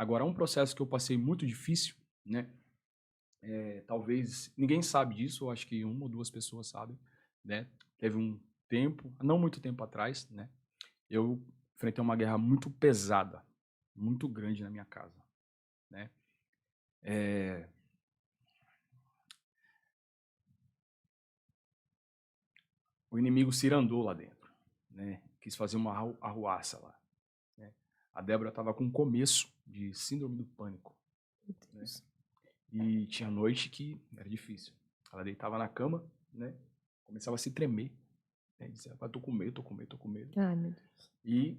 Agora, um processo que eu passei muito difícil, né? Talvez ninguém sabe disso, eu acho que uma ou duas pessoas sabem, né? Teve um tempo, não muito tempo atrás, né? Eu enfrentei uma guerra muito pesada, muito grande na minha casa, né? É, o inimigo se irandou lá dentro, né? Quis fazer uma arruaça lá, né? A Débora estava com um começo de síndrome do pânico, né? E tinha noite que era difícil. Ela deitava na cama, né? Começava a se tremer, né? Dizia, tô com medo, tô com medo, tô com medo. Ai, meu Deus. E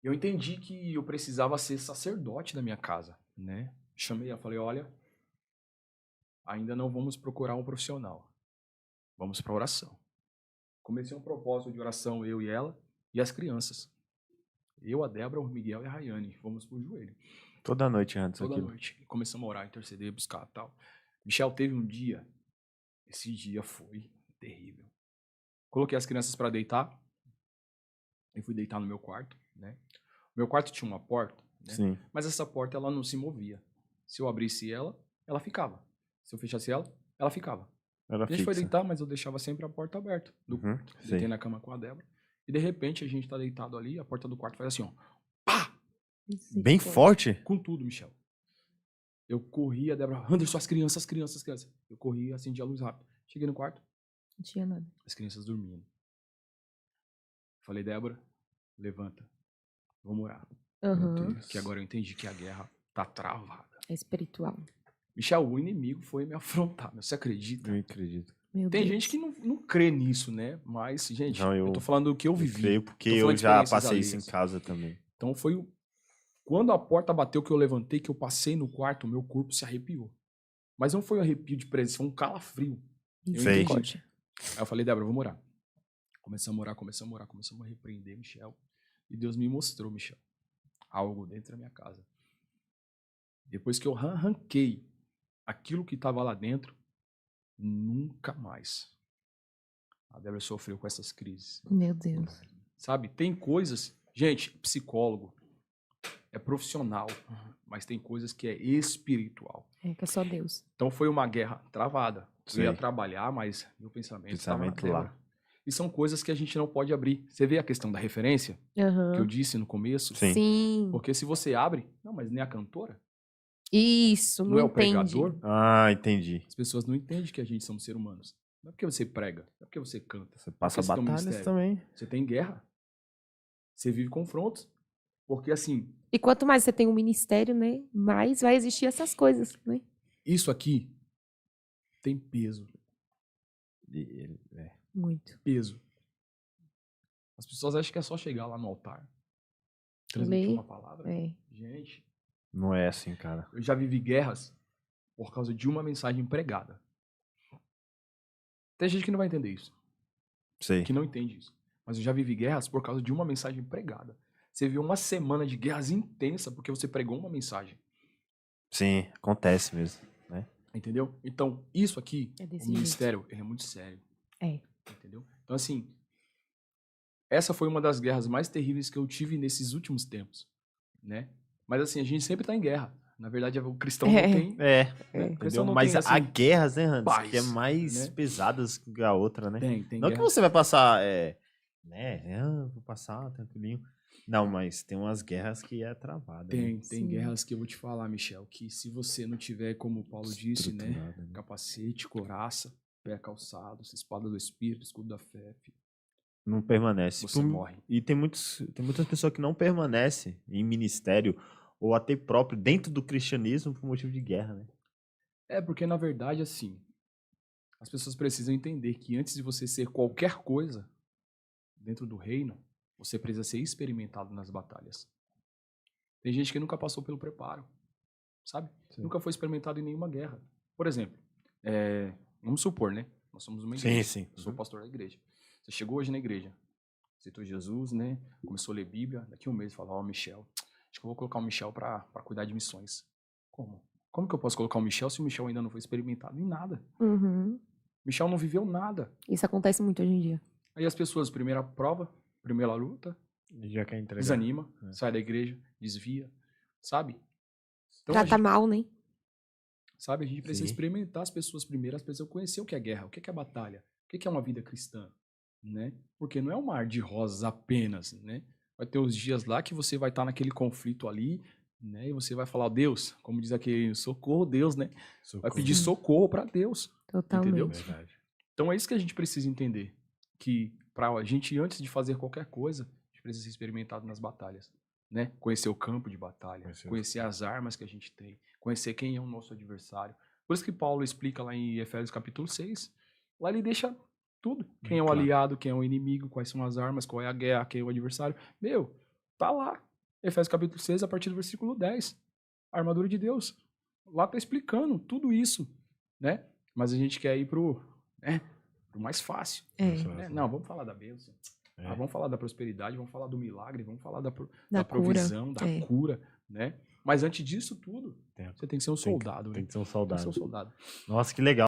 eu entendi que eu precisava ser sacerdote da minha casa, né? Chamei ela, falei, olha, ainda não vamos procurar um profissional. Vamos para oração. Comecei um propósito de oração, eu e ela, e as crianças. Eu, a Débora, o Miguel e a Rayane. Fomos pro joelho. Toda noite antes Toda aquilo. noite. Começamos a orar, interceder, buscar e tal. Michel teve um dia, esse dia foi terrível. Coloquei as crianças para deitar. Eu fui deitar no meu quarto, né? O meu quarto tinha uma porta, né? Sim. Mas essa porta, ela não se movia. Se eu abrisse ela, ela ficava. Se eu fechasse ela, ela ficava. Era A gente foi fixa. deitar, mas eu deixava sempre a porta aberta do quarto. Deitei Sim. na cama com a Débora. E de repente a gente tá deitado ali, a porta do quarto faz assim, ó. Pá! Bem forte? Com tudo, Michel. Eu corri, a Débora, Anderson, as crianças. Eu corri, acendi a luz rápido. Cheguei no quarto, Não tinha nada. as crianças dormindo. Falei, Débora, levanta. Vamos orar. Aham. Que agora eu entendi que a guerra tá travada. É espiritual. Michel, o inimigo foi me afrontar. Você acredita? Eu acredito. Meu Tem Deus. gente que não crê nisso, né? Mas, gente, Não, eu tô falando do que eu Eu vivi. creio porque Tô eu falando de já experiências passei isso em alheias. casa também. Então foi quando a porta bateu que eu levantei, que eu passei no quarto, o meu corpo se arrepiou. Mas não foi um arrepio de presença, foi um calafrio. Eu Sei. entendi. Aí eu falei, Débora, vamos orar. Começamos a orar, começamos a repreender Michel. E Deus me mostrou, Michel, algo dentro da minha casa. Depois que eu arranquei aquilo que estava lá dentro, nunca mais a Débora sofreu com essas crises. Meu Deus. Sabe, tem coisas... Gente, psicólogo é profissional, mas tem coisas que é espiritual. É que é só Deus. Então foi uma guerra travada. Eu ia Sei. trabalhar, mas meu pensamento estava na Pensamento lá. Débora. E são coisas que a gente não pode abrir. Você vê a questão da referência que eu Aham. disse no começo? Sim. Sim. Porque se você abre... Não, mas nem a cantora? Isso, Não é o entende. pregador? Ah, entendi. As pessoas não entendem que a gente somos seres humanos. Não é porque você prega, não é porque você canta. Você passa Porque você tem um batalhas ministério. também. Você tem guerra. Você vive confrontos. Porque assim, E quanto mais você tem um ministério, né? Mais vai existir essas coisas, né? isso aqui tem peso. Muito. Peso. As pessoas acham que é só chegar lá no altar, transmitir Lê. uma palavra. É. Gente, Não é assim, cara. eu já vivi guerras por causa de uma mensagem pregada. Tem gente que não vai entender isso, Sei. que não entende isso. Mas eu já vivi guerras por causa de uma mensagem pregada. Você viu uma semana de guerras intensa porque você pregou uma mensagem. Sim, acontece mesmo, né? Entendeu? Então, isso aqui, É desse o ministério, ele é muito sério. É. Entendeu? Então, assim, essa foi uma das guerras mais terríveis que eu tive nesses últimos tempos, né? Mas, assim, a gente sempre tá em guerra. Na verdade, o cristão não tem... É, né? O cristão entendeu? não Mas tem, há assim, guerras, né, Hans? paz, Que é mais né? pesadas que a outra, né? Tem Não que guerras. você vai passar, vou passar tranquilinho. Não, mas tem umas guerras que é travada. né? Tem guerras que eu vou te falar, Michel, que se você não tiver, como o Paulo disse, né? Estruturada, né? Capacete, couraça, pé calçado, espada do espírito, escudo da fé, filho, Não permanece. você morre. E tem muitas pessoas que não permanecem em ministério ou até próprio dentro do cristianismo por motivo de guerra, né? É, porque na verdade, assim, as pessoas precisam entender que antes de você ser qualquer coisa dentro do reino, você precisa ser experimentado nas batalhas. Tem gente que nunca passou pelo preparo, sabe? Sim. Nunca foi experimentado em nenhuma guerra. Por exemplo, vamos supor, né? Nós somos uma Sim, igreja. sim. Eu sou pastor da igreja. Você chegou hoje na igreja, aceitou Jesus, né? Começou a ler Bíblia. Daqui a um mês fala, ó, Michel, acho que eu vou colocar o Michel para cuidar de missões. Como? Como que eu posso colocar o Michel se o Michel ainda não foi experimentado em nada? Uhum. Michel não viveu nada. Isso acontece muito hoje em dia. Aí as pessoas, primeira prova, primeira luta, Já quer entregar. desanima, sai da igreja, desvia. sabe? Então, a Trata gente, mal, né? sabe, a gente precisa Sim. experimentar as pessoas primeiro, as pessoas conhecer o que é guerra, o que é batalha, o que é uma vida cristã, né? Porque não é um mar de rosas apenas, né? Vai ter os dias lá que você vai estar naquele conflito ali, né? E você vai falar, Deus, como diz aqui, socorro, Deus, né? Vai pedir Sim. socorro para Deus, entendeu? Totalmente. Verdade. Então é isso que a gente precisa entender, que para a gente, antes de fazer qualquer coisa, a gente precisa ser experimentado nas batalhas, né? Conhecer o campo de batalha, conhecer as armas que a gente tem, conhecer quem é o nosso adversário. Por isso que Paulo explica lá em Efésios capítulo 6, lá ele deixa tudo. Quem é o claro. aliado, quem é o inimigo, quais são as armas, qual é a guerra, quem é o adversário. Meu, tá lá. Efésios capítulo 6, a partir do versículo 10. A armadura de Deus. Lá tá explicando tudo isso, né? Mas a gente quer ir pro mais fácil. É, Não, vamos falar da bênção. É. Vamos falar da prosperidade, vamos falar do milagre, vamos falar da Da provisão, cura. da É. cura, né? Mas antes disso tudo, Tem- você tem que ser um tem que- soldado, Tem velho. que ser um Tem que ser soldado. um soldado. Nossa, que legal.